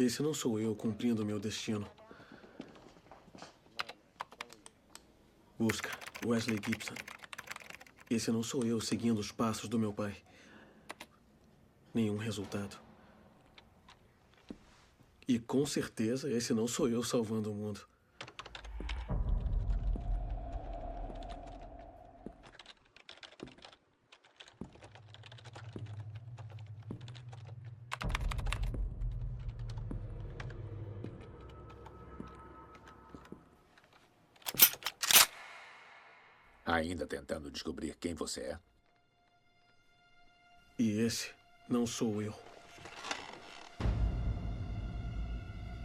Esse não sou eu cumprindo meu destino. Busca, Wesley Gibson. Esse não sou eu seguindo os passos do meu pai. Nenhum resultado. E com certeza esse não sou eu salvando o mundo. Ainda tentando descobrir quem você é? E esse não sou eu.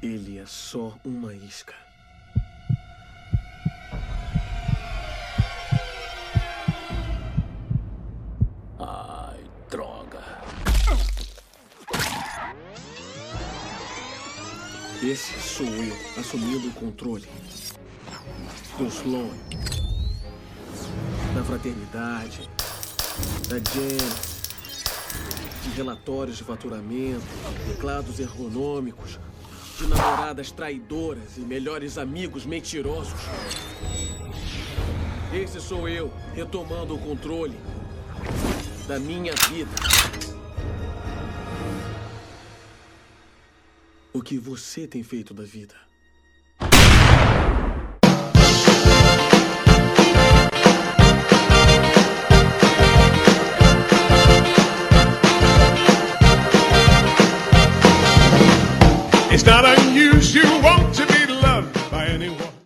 Ele é só uma isca. Ai, droga. Esse sou eu, assumindo o controle. Do Sloan. Da fraternidade. Da Janice. De relatórios de faturamento. Teclados ergonômicos. De namoradas traidoras e melhores amigos mentirosos. Esse sou eu, retomando o controle da minha vida. O que você tem feito da vida? It's not a